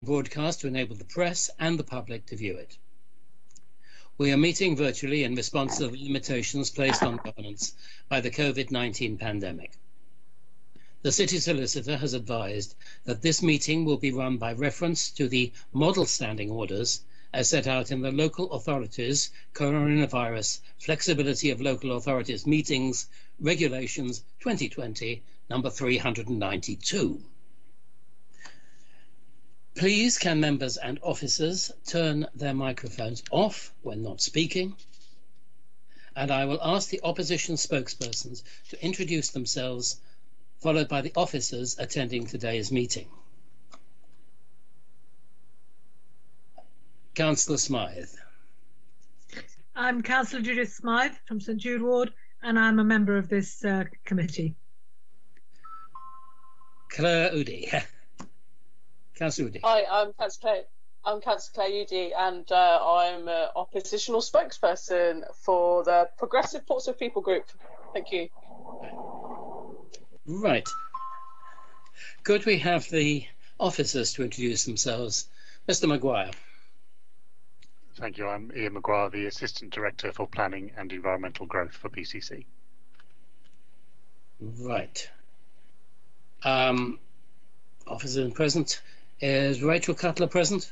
broadcast to enable the press and the public to view it. We are meeting virtually in response to the limitations placed on governance by the COVID-19 pandemic. The City Solicitor has advised that this meeting will be run by reference to the model standing orders as set out in the Local Authorities Coronavirus Flexibility of Local Authorities Meetings Regulations 2020, number 392. Please can members and officers turn their microphones off when not speaking, and I will ask the opposition spokespersons to introduce themselves, followed by the officers attending today's meeting. Councillor Smythe. I'm Councillor Judith Smythe from St Jude Ward, and I'm a member of this committee. Claire Udy. Councillor Udy. Hi, I'm Councillor Claire Udy, and I'm an oppositional spokesperson for the Progressive Portsmouth People Group. Thank you. Right. Could we have the officers to introduce themselves? Mr. Maguire. Thank you. I'm Ian Maguire, the Assistant Director for Planning and Environmental Growth for PCC. Right. Officers present. Is Rachel Cutler present?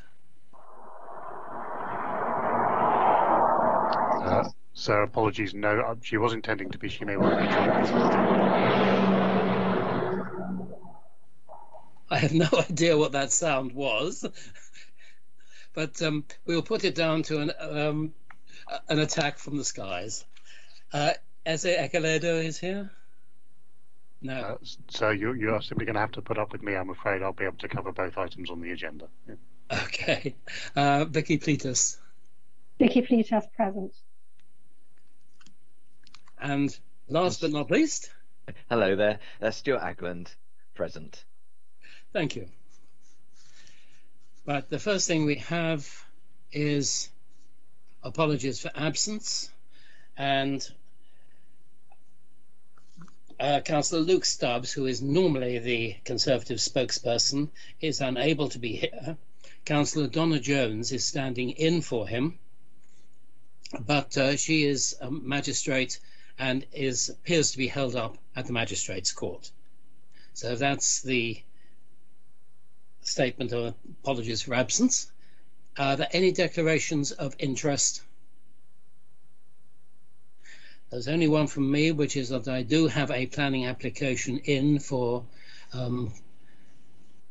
Sir, apologies. No, she was intending to be. She may well be joining us. I have no idea what that sound was, but we'll put it down to an attack from the skies. Eze Ekeledo is here? No. So you're simply going to have to put up with me, I'm afraid. I'll be able to cover both items on the agenda. Yeah. Okay. Vicky Pletus. Vicky Pletus present. And last but not least. Hello there. Stuart Agland present. Thank you. But the first thing we have is apologies for absence, and Councillor Luke Stubbs, who is normally the Conservative spokesperson, is unable to be here. Councillor Donna Jones is standing in for him, but she is a magistrate and appears to be held up at the Magistrates' Court. So that's the statement of apologies for absence. Are there any declarations of interest? There's only one from me, which is that I do have a planning application in for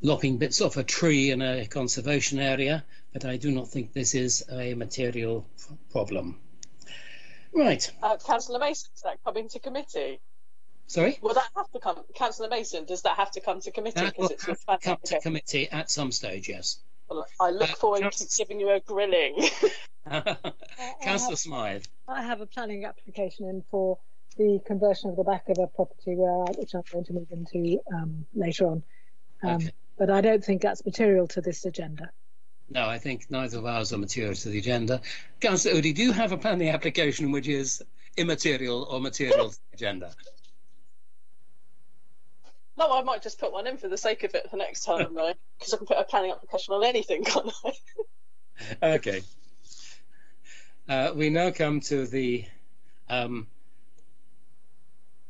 lopping bits off a tree in a conservation area, but I do not think this is a material problem. Right. Councillor Mason, does that come into committee? Sorry? Will that have to come, Councillor Mason, does that have to come to committee? That will have to come to committee at some stage, yes. Well, I look forward to giving you a grilling. Councillor Smythe. I have a planning application in for the conversion of the back of a property which I'm going to move into later on. Okay. But I don't think that's material to this agenda. No, I think neither of ours are material to the agenda. Councillor Udy, do you have a planning application which is immaterial or material to the agenda? No, I might just put one in for the sake of it for next time, though, because I can put a planning application on anything, can't I? Okay. We now come to the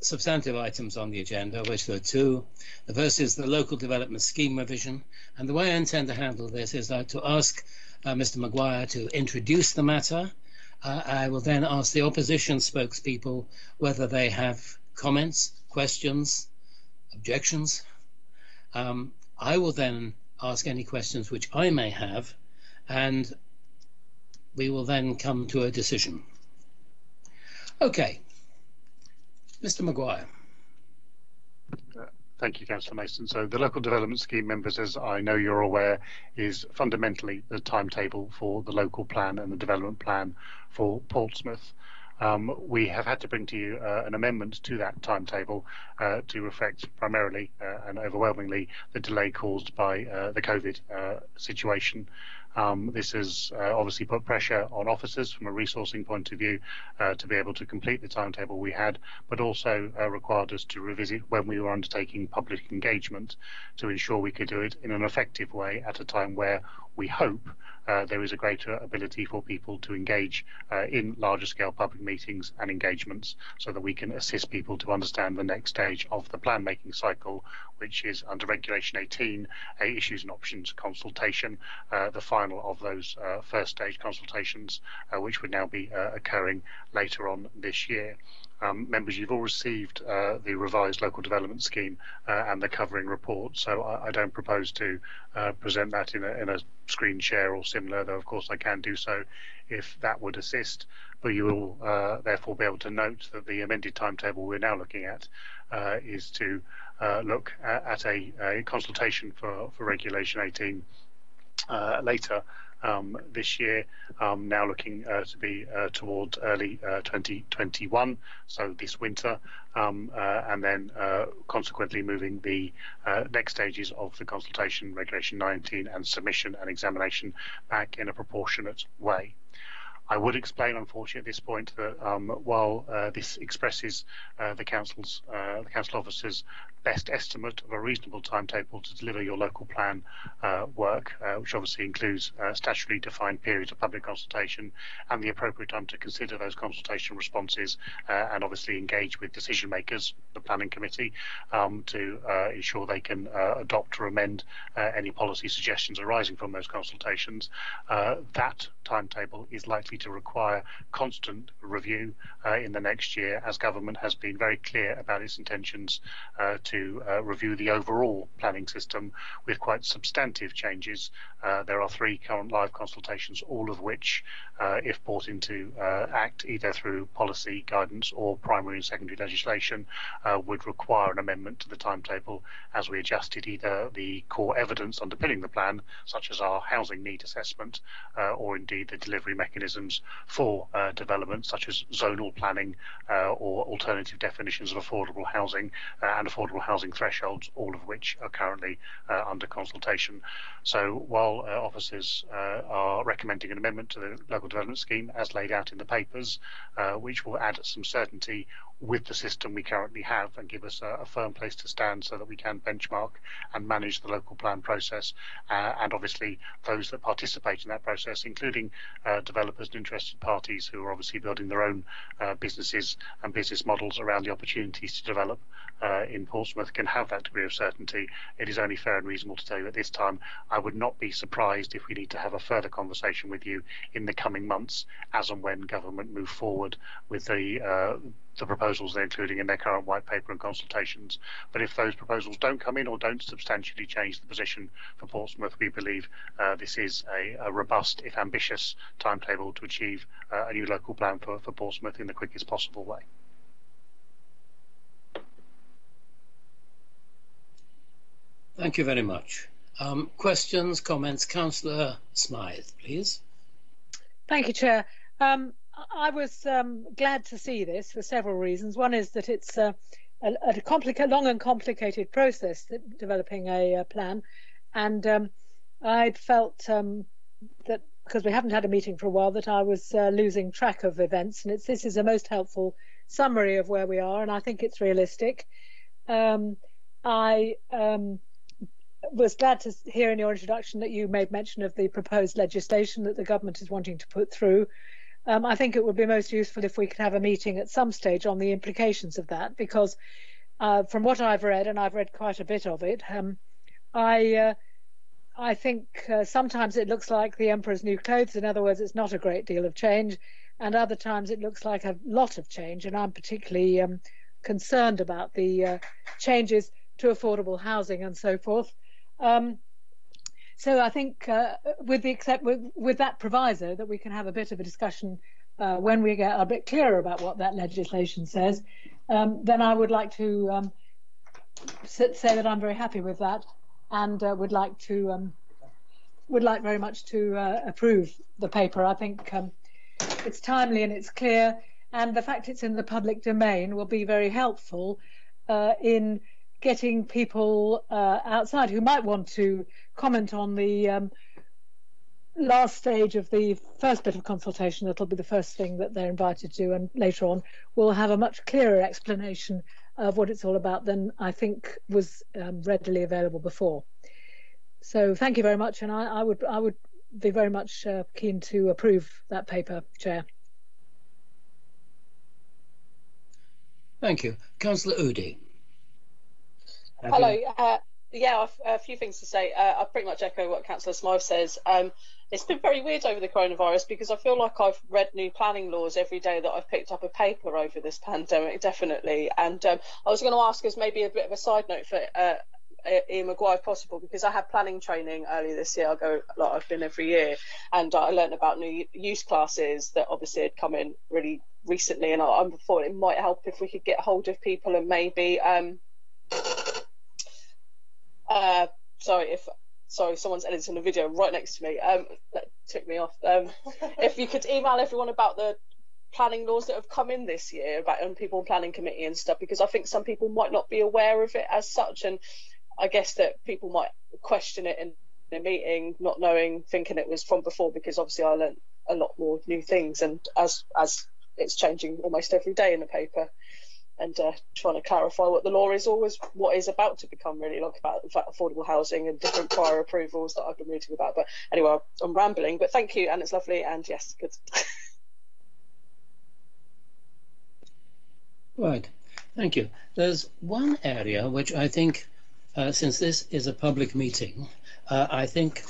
substantive items on the agenda, which there are two. The first is the local development scheme revision, and the way I intend to handle this is to ask Mr. Maguire to introduce the matter. I will then ask the opposition spokespeople whether they have comments, questions, objections. I will then ask any questions which I may have, and we will then come to a decision. Okay. Mr. Maguire. Thank you, Councillor Mason. So the local development scheme members, as I know you're aware, is fundamentally the timetable for the local plan and the development plan for Portsmouth. We have had to bring to you an amendment to that timetable to reflect primarily and overwhelmingly the delay caused by the COVID situation. This has obviously put pressure on officers from a resourcing point of view to be able to complete the timetable we had, but also required us to revisit when we were undertaking public engagement to ensure we could do it in an effective way at a time where we hope there is a greater ability for people to engage in larger scale public meetings and engagements so that we can assist people to understand the next stage of the plan making cycle, which is under Regulation 18, a issues and options consultation, the final of those first stage consultations, which would now be occurring later on this year. Members, you've all received the revised local development scheme and the covering report, so I don't propose to present that in a screen share or similar, though of course I can do so if that would assist. But you will therefore be able to note that the amended timetable we're now looking at is to look at a consultation for Regulation 18 later this year, now looking to be towards early 2021, so this winter, and then consequently moving the next stages of the consultation, Regulation 19, and submission and examination back in a proportionate way. I would explain, unfortunately, at this point that while this expresses the council officers' best estimate of a reasonable timetable to deliver your local plan work, which obviously includes statutorily defined periods of public consultation and the appropriate time to consider those consultation responses and obviously engage with decision makers, the planning committee, to ensure they can adopt or amend any policy suggestions arising from those consultations. That timetable is likely to require constant review in the next year, as government has been very clear about its intentions to review the overall planning system with quite substantive changes. There are 3 current live consultations, all of which, if brought into act either through policy guidance or primary and secondary legislation, would require an amendment to the timetable as we adjusted either the core evidence underpinning the plan, such as our housing need assessment, or indeed the delivery mechanisms for development, such as zonal planning or alternative definitions of affordable housing and affordable housing thresholds, all of which are currently under consultation. So while officers are recommending an amendment to the local development scheme as laid out in the papers, which will add some certainty with the system we currently have and give us a firm place to stand so that we can benchmark and manage the local plan process, and obviously those that participate in that process, including developers and interested parties who are obviously building their own businesses and business models around the opportunities to develop in Portsmouth, can have that degree of certainty. It is only fair and reasonable to tell you at this time I would not be surprised if we need to have a further conversation with you in the coming months as and when government move forward with the proposals they're including in their current white paper and consultations. But if those proposals don't come in or don't substantially change the position for Portsmouth, we believe this is a robust, if ambitious, timetable to achieve a new local plan for Portsmouth in the quickest possible way. Thank you very much. Questions, comments? Councillor Smythe, please. Thank you, Chair. I was glad to see this for several reasons. One is that it's a long and complicated process, developing a plan, and I'd felt that because we haven't had a meeting for a while, that I was losing track of events, and this is a most helpful summary of where we are, and I think it's realistic. I was glad to hear in your introduction that you made mention of the proposed legislation that the government is wanting to put through. I think it would be most useful if we could have a meeting at some stage on the implications of that, because from what I've read, and I've read quite a bit of it, I think sometimes it looks like the emperor's new clothes. In other words, it's not a great deal of change, and other times it looks like a lot of change, and I'm particularly concerned about the changes to affordable housing and so forth. So I think with that proviso that we can have a bit of a discussion when we get a bit clearer about what that legislation says, then I would like to say that I'm very happy with that, and would like very much to approve the paper. I think it's timely and it's clear, and the fact it's in the public domain will be very helpful in getting people outside who might want to comment on the last stage of the first bit of consultation. That'll be the first thing that they're invited to, and later on we'll have a much clearer explanation of what it's all about than I think was readily available before. So thank you very much, and I would be very much keen to approve that paper, Chair. Thank you. Councillor Udi. Hello. Yeah, I've a few things to say. I pretty much echo what Councillor Smythe says. It's been very weird over the coronavirus because I feel like I've read new planning laws every day that I've picked up a paper over this pandemic, definitely. And I was going to ask as maybe a bit of a side note for Ian Maguire, if possible, because I had planning training earlier this year. I've been every year, and I learned about new use classes that obviously had come in really recently, and I thought it might help if we could get hold of people and maybe sorry, someone's editing a video right next to me. That took me off. If you could email everyone about the planning laws that have come in this year about people on planning committee and stuff, because I think some people might not be aware of it as such, and I guess that people might question it in a meeting, not knowing, thinking it was from before, because obviously I learned a lot more new things, and as it's changing almost every day in the paper, and trying to clarify what the law is, always what is about to become really, like about in fact affordable housing and different prior approvals that I've been reading about. But anyway, I'm rambling, but thank you, and it's lovely, and yes, good. Right, thank you. There's one area which I think, since this is a public meeting, I think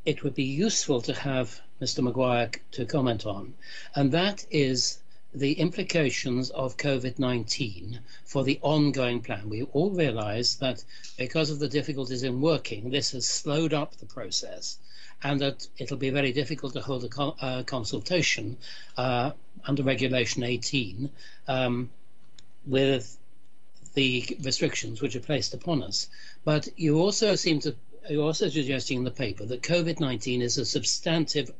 it would be useful to have Mr. Maguire to comment on, and that is the implications of COVID-19 for the ongoing plan. We all realise that because of the difficulties in working, this has slowed up the process, and that it'll be very difficult to hold a consultation under Regulation 18 with the restrictions which are placed upon us. But you're also suggesting in the paper that COVID-19 is a substantive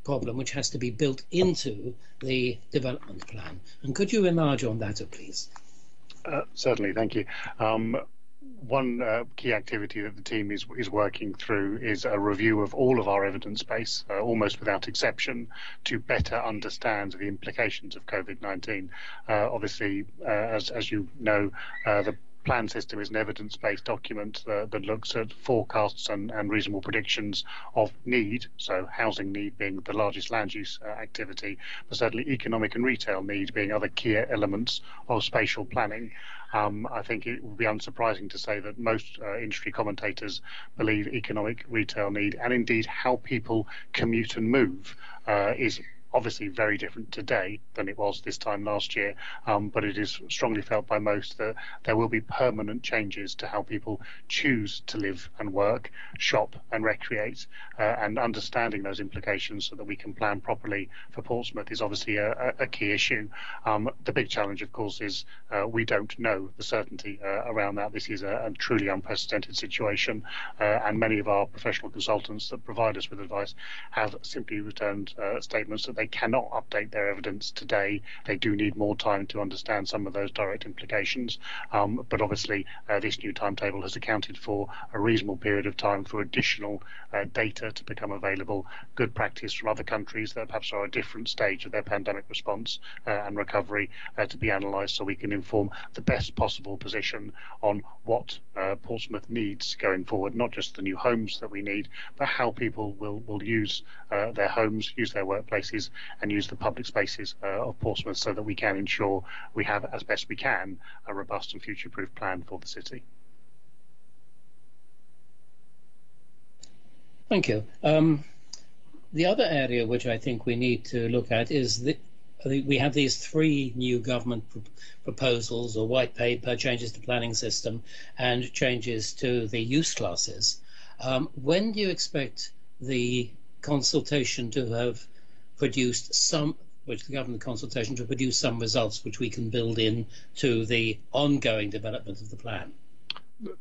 problem which has to be built into the development plan. And could you enlarge on that, please? Certainly, thank you. One key activity that the team is working through is a review of all of our evidence base, almost without exception, to better understand the implications of COVID-19. Obviously, as you know, the plan system is an evidence-based document that looks at forecasts and reasonable predictions of need, so housing need being the largest land use activity, but certainly economic and retail need being other key elements of spatial planning. I think it would be unsurprising to say that most industry commentators believe economic retail need, and indeed how people commute and move, is obviously very different today than it was this time last year, but it is strongly felt by most that there will be permanent changes to how people choose to live and work, shop and recreate, and understanding those implications so that we can plan properly for Portsmouth is obviously a key issue. The big challenge, of course, is we don't know the certainty around that. This is a truly unprecedented situation, and many of our professional consultants that provide us with advice have simply returned statements that they cannot update their evidence today. They do need more time to understand some of those direct implications, but obviously this new timetable has accounted for a reasonable period of time for additional data to become available, good practice from other countries that perhaps are at a different stage of their pandemic response and recovery to be analysed, so we can inform the best possible position on what Portsmouth needs going forward, not just the new homes that we need, but how people will use their homes, use their workplaces, and use the public spaces of Portsmouth, so that we can ensure we have, as best we can, a robust and future-proof plan for the city. Thank you. The other area which I think we need to look at is we have these three new government proposals, or white paper, changes to planning system, and changes to the use classes. When do you expect the consultation to have produced the government consultation to produce some results which we can build in to the ongoing development of the plan?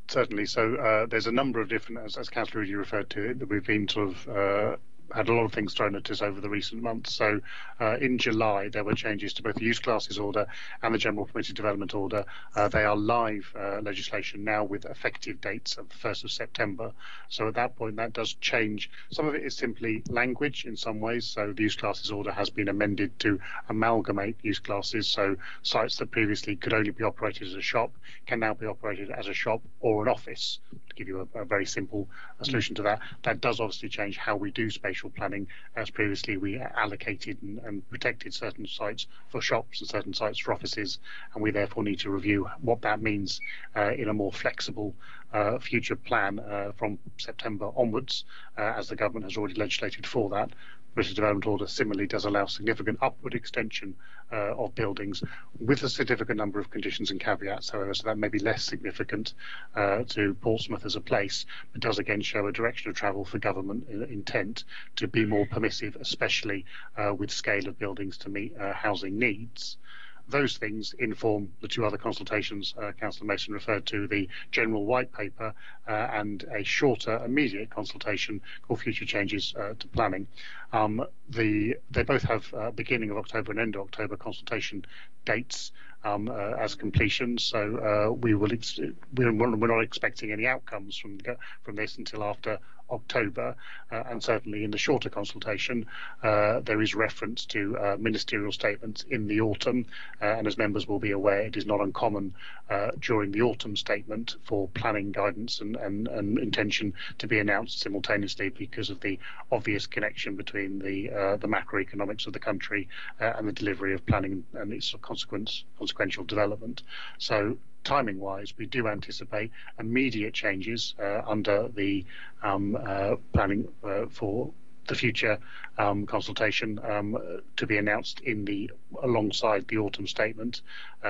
Certainly. So there's a number of different, as Councillor Udi referred to it, that we've been sort of had a lot of things thrown at us over the recent months. So in July, there were changes to both the Use Classes Order and the General Permitted Development Order. They are live legislation now with effective dates of the 1st of September. So at that point, that does change. Some of it is simply language in some ways. So the Use Classes Order has been amended to amalgamate use classes. So sites that previously could only be operated as a shop can now be operated as a shop or an office. To give you a very simple solution to that. That does obviously change how we do spatial planning, as previously we allocated and protected certain sites for shops and certain sites for offices, and we therefore need to review what that means in a more flexible future plan from September onwards, as the government has already legislated for that. The British Development Order similarly does allow significant upward extension of buildings with a significant number of conditions and caveats, however, so that may be less significant to Portsmouth as a place, but does again show a direction of travel for government intent to be more permissive, especially with scale of buildings to meet housing needs. Those things inform the two other consultations Councillor Mason referred to, the general white paper and a shorter immediate consultation called Future Changes to Planning. They both have beginning of October and end of October consultation dates as completion, so we're not expecting any outcomes from this until after October, and certainly in the shorter consultation there is reference to ministerial statements in the autumn, and as members will be aware, it is not uncommon during the autumn statement for planning guidance and intention to be announced simultaneously because of the obvious connection between the macroeconomics of the country and the delivery of planning and its consequential development. So timing-wise, we do anticipate immediate changes under the planning for the future consultation to be announced alongside the autumn statement,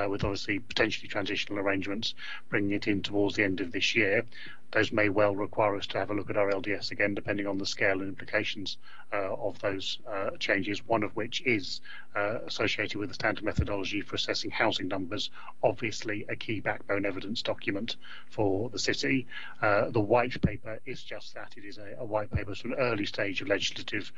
with obviously potentially transitional arrangements bringing it in towards the end of this year. Those may well require us to have a look at our LDS again, depending on the scale and implications of those changes, one of which is associated with the standard methodology for assessing housing numbers, obviously a key backbone evidence document for the city. The white paper is just that. It is a white paper, so an early stage of legislative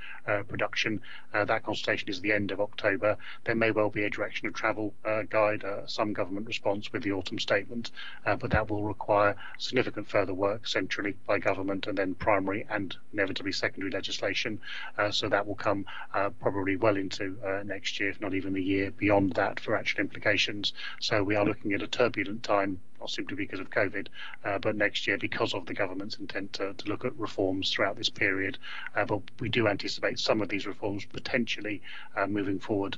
production. That consultation is the end of October. There may well be a direction of travel guide, some government response with the autumn statement, but that will require significant further work centrally by government and then primary and inevitably secondary legislation. So that will come probably well into next year, if not even the year beyond that, for actual implications. So we are looking at a turbulent time, not simply because of COVID, but next year because of the government's intent to look at reforms throughout this period. But we do anticipate some of these reforms potentially moving forward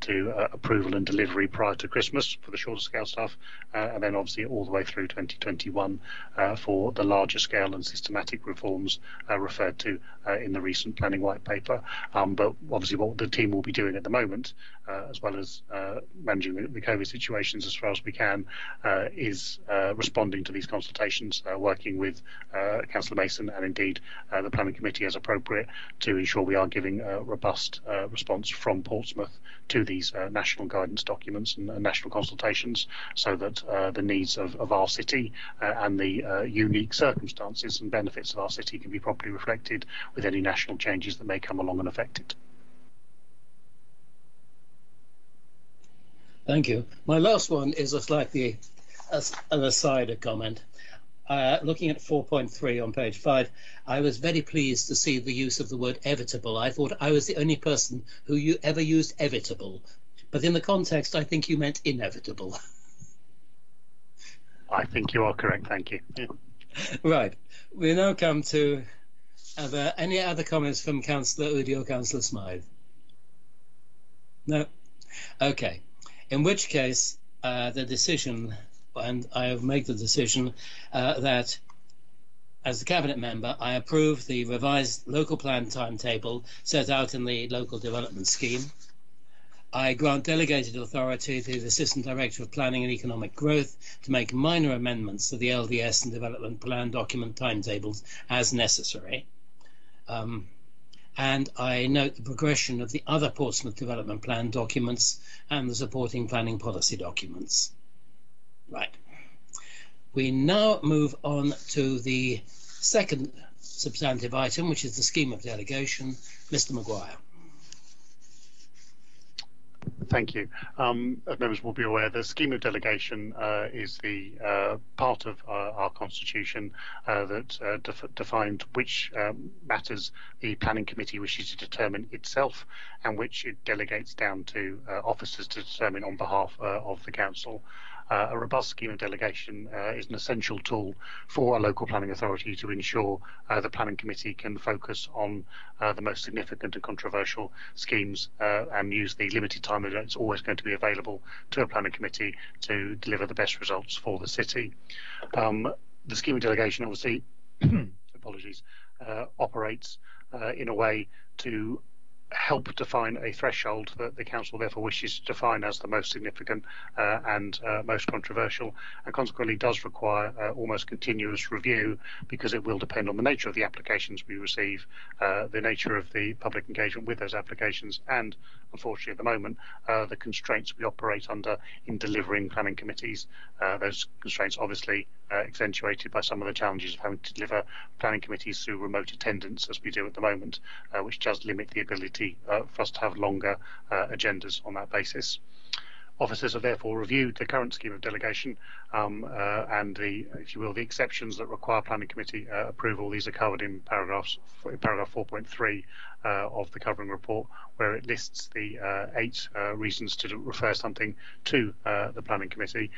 to approval and delivery prior to Christmas for the shorter scale stuff, and then obviously all the way through 2021 for the larger scale and systematic reforms referred to in the recent planning white paper. But obviously what the team will be doing at the moment, as well as managing the COVID situations as far as we can, is responding to these consultations, working with Councillor Mason and indeed the Planning Committee as appropriate to ensure we are giving a robust response from Portsmouth to these national guidance documents and national consultations, so that the needs of our city and the unique circumstances and benefits of our city can be properly reflected with any national changes that may come along and affect it. Thank you. My last one is a slightly an aside comment. Looking at 4.3 on page 5, I was very pleased to see the use of the word evitable. I thought I was the only person who ever used evitable, but in the context I think you meant inevitable. I think you are correct, thank you. Yeah. Right, we now come to any other comments from Councillor Oudey or Councillor Smythe? No? Okay, in which case the decision, and I have made the decision that as a Cabinet member I approve the revised local plan timetable set out in the local development scheme. I grant delegated authority to the Assistant Director of Planning and Economic Growth to make minor amendments to the LDS and development plan document timetables as necessary. And I note the progression of the other Portsmouth Development Plan documents and the supporting planning policy documents. Right. We now move on to the second substantive item, which is the scheme of delegation. Mr. Maguire. Thank you. As members will be aware, the scheme of delegation is the part of our constitution that defined which matters the planning committee wishes to determine itself, and which it delegates down to officers to determine on behalf of the council. A robust scheme of delegation is an essential tool for a local planning authority to ensure the planning committee can focus on the most significant and controversial schemes and use the limited time that it's always going to be available to a planning committee to deliver the best results for the city. The scheme of delegation obviously apologies, operates in a way to help define a threshold that the council therefore wishes to define as the most significant and most controversial, and consequently does require almost continuous review, because it will depend on the nature of the applications we receive, the nature of the public engagement with those applications, and unfortunately at the moment the constraints we operate under in delivering planning committees. Those constraints obviously accentuated by some of the challenges of having to deliver planning committees through remote attendance as we do at the moment, which does limit the ability for us to have longer agendas on that basis. Officers have therefore reviewed the current scheme of delegation and the, if you will, the exceptions that require planning committee approval. These are covered in paragraph 4.3 of the covering report, where it lists the 8 reasons to refer something to the planning committee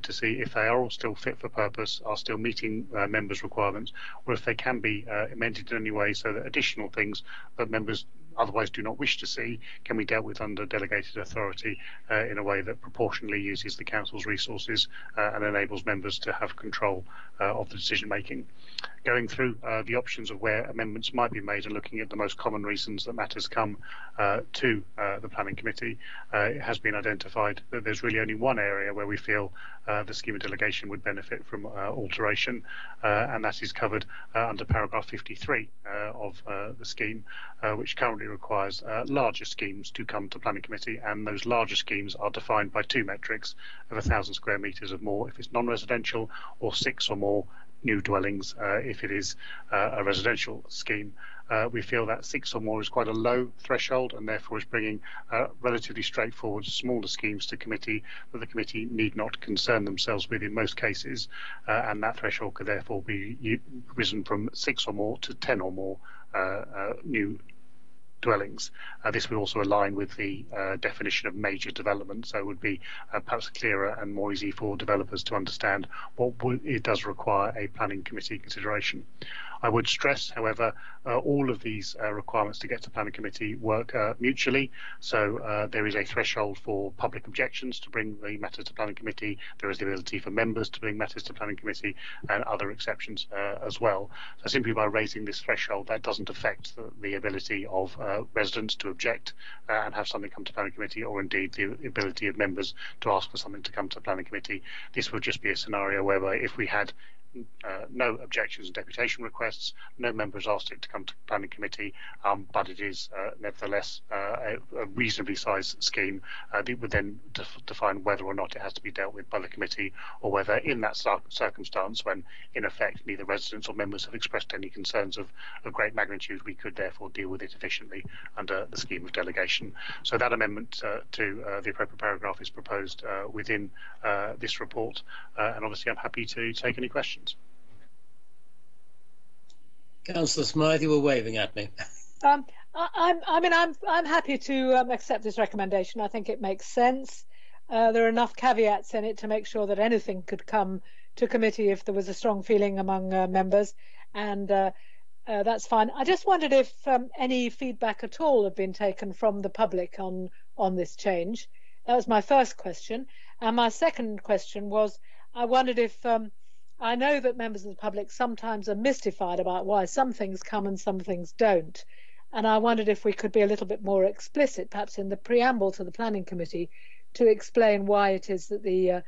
to see if they are all still fit for purpose, are still meeting members' requirements, or if they can be amended in any way so that additional things that members otherwise do not wish to see can be dealt with under delegated authority in a way that proportionally uses the council's resources and enables members to have control of the decision making. Going through the options of where amendments might be made and looking at the most common reasons that matters come to the planning committee, it has been identified that there's really only one area where we feel the scheme of delegation would benefit from alteration, and that is covered under paragraph 53 of the scheme, which currently requires larger schemes to come to planning committee, and those larger schemes are defined by 2 metrics of 1,000 square metres or more if it's non-residential, or 6 or more new dwellings if it is a residential scheme. We feel that 6 or more is quite a low threshold, and therefore is bringing relatively straightforward smaller schemes to committee that the committee need not concern themselves with in most cases, and that threshold could therefore be risen from 6 or more to 10 or more new dwellings. This would also align with the definition of major development, so it would be perhaps clearer and more easy for developers to understand what it does require a planning committee consideration. I would stress, however, all of these requirements to get to planning committee work mutually. So there is a threshold for public objections to bring the matters to planning committee. There is the ability for members to bring matters to planning committee, and other exceptions as well. So simply by raising this threshold, that doesn't affect the ability of residents to object and have something come to planning committee, or indeed the ability of members to ask for something to come to planning committee. This would just be a scenario whereby if we had no objections and deputation requests, no members asked it to come to planning committee, but it is nevertheless a reasonably sized scheme, it would then define whether or not it has to be dealt with by the committee, or whether in that circumstance, when in effect neither residents or members have expressed any concerns of great magnitude, we could therefore deal with it efficiently under the scheme of delegation. So that amendment to the appropriate paragraph is proposed within this report, and obviously I'm happy to take any questions. Councillor Smythe, you were waving at me. I'm happy to accept this recommendation. I think it makes sense. There are enough caveats in it to make sure that anything could come to committee if there was a strong feeling among members, and that's fine. I just wondered if any feedback at all had been taken from the public on this change. That was my first question. And my second question was, I wondered if I know that members of the public sometimes are mystified about why some things come and some things don't. And I wondered if we could be a little bit more explicit, perhaps in the preamble to the planning committee, to explain why it is that the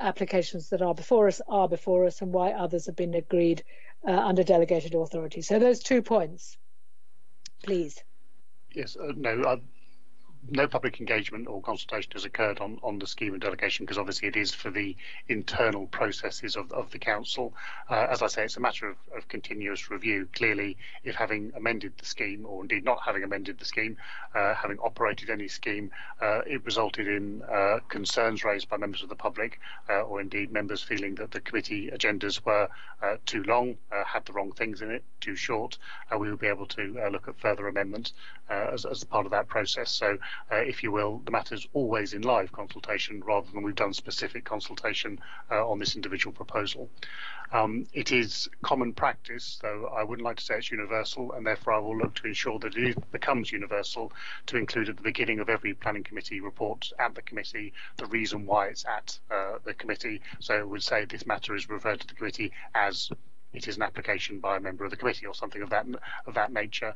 applications that are before us, and why others have been agreed under delegated authority. So those 2 points, please. Yes, no, no public engagement or consultation has occurred on the scheme of delegation, because obviously it is for the internal processes of the council. As I say, it's a matter of continuous review. Clearly, if having amended the scheme, or indeed not having amended the scheme, having operated any scheme, it resulted in concerns raised by members of the public, or indeed members feeling that the committee agendas were too long, had the wrong things in it, too short, we will be able to look at further amendments as a part of that process. So, if you will, the matter is always in live consultation rather than we've done specific consultation on this individual proposal. It is common practice, though I wouldn't like to say it's universal, and therefore I will look to ensure that it becomes universal, to include at the beginning of every planning committee report at the committee the reason why it's at the committee. So it would say this matter is referred to the committee as it is an application by a member of the committee or something of that nature.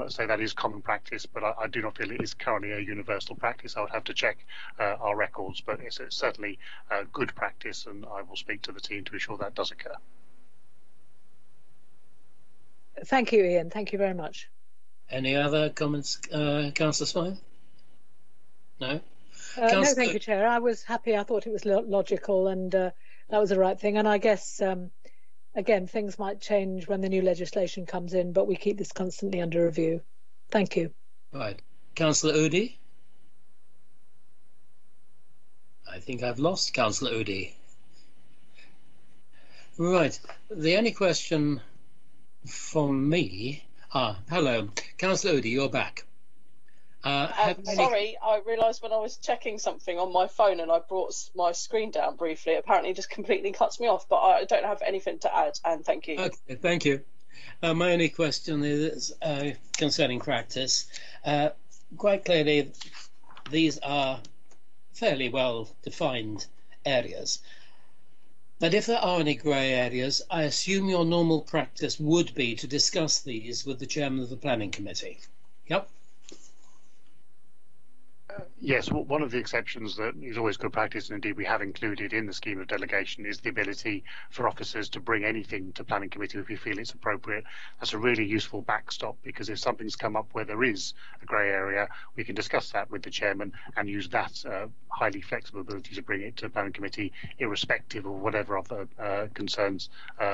So that is common practice, but I do not feel it is currently a universal practice. I would have to check our records, but it's certainly good practice, and I will speak to the team to ensure that does occur. Thank you, Ian. Thank you very much. Any other comments, Councillor Smythe? No? No, thank you, Chair. I was happy. I thought it was logical, and that was the right thing. And I guess, again, things might change when the new legislation comes in, but we keep this constantly under review. Thank you. Right. Councillor Udi? I think I've lost Councillor Udi. Right. The only question from me... hello. Councillor Udi, you're back. Sorry, I realised when I was checking something on my phone and I brought my screen down briefly, apparently it just completely cuts me off, but I don't have anything to add, and thank you. Okay, thank you. My only question is concerning practice. Quite clearly, these are fairly well defined areas. But if there are any grey areas, I assume your normal practice would be to discuss these with the chairman of the planning committee. Yep. Yes, one of the exceptions that is always good practice, and indeed we have included in the scheme of delegation, is the ability for officers to bring anything to planning committee if we feel it's appropriate. That's a really useful backstop, because if something's come up where there is a grey area, we can discuss that with the chairman and use that highly flexible ability to bring it to planning committee, irrespective of whatever other concerns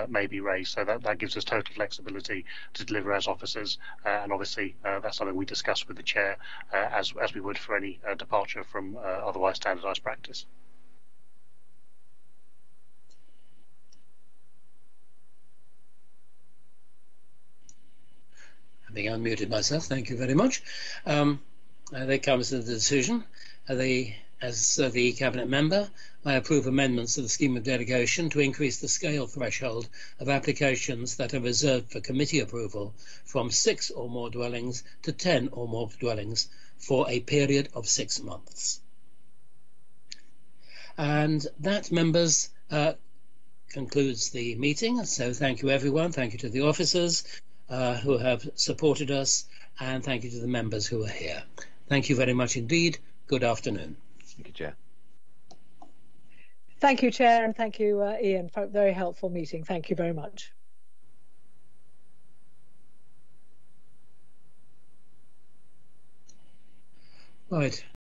may be raised. So that gives us total flexibility to deliver as officers, and obviously that's something we discuss with the chair as we would for any departure from otherwise standardised practice. Having unmuted myself, thank you very much. There comes the decision. As the Cabinet member, I approve amendments to the scheme of delegation to increase the scale threshold of applications that are reserved for committee approval from 6 or more dwellings to 10 or more dwellings for a period of 6 months. And that, members, concludes the meeting. So thank you, everyone. Thank you to the officers who have supported us, and thank you to the members who are here. Thank you very much indeed. Good afternoon. Thank you, Chair. Thank you, Chair, and thank you, Ian, for a very helpful meeting. Thank you very much. Right.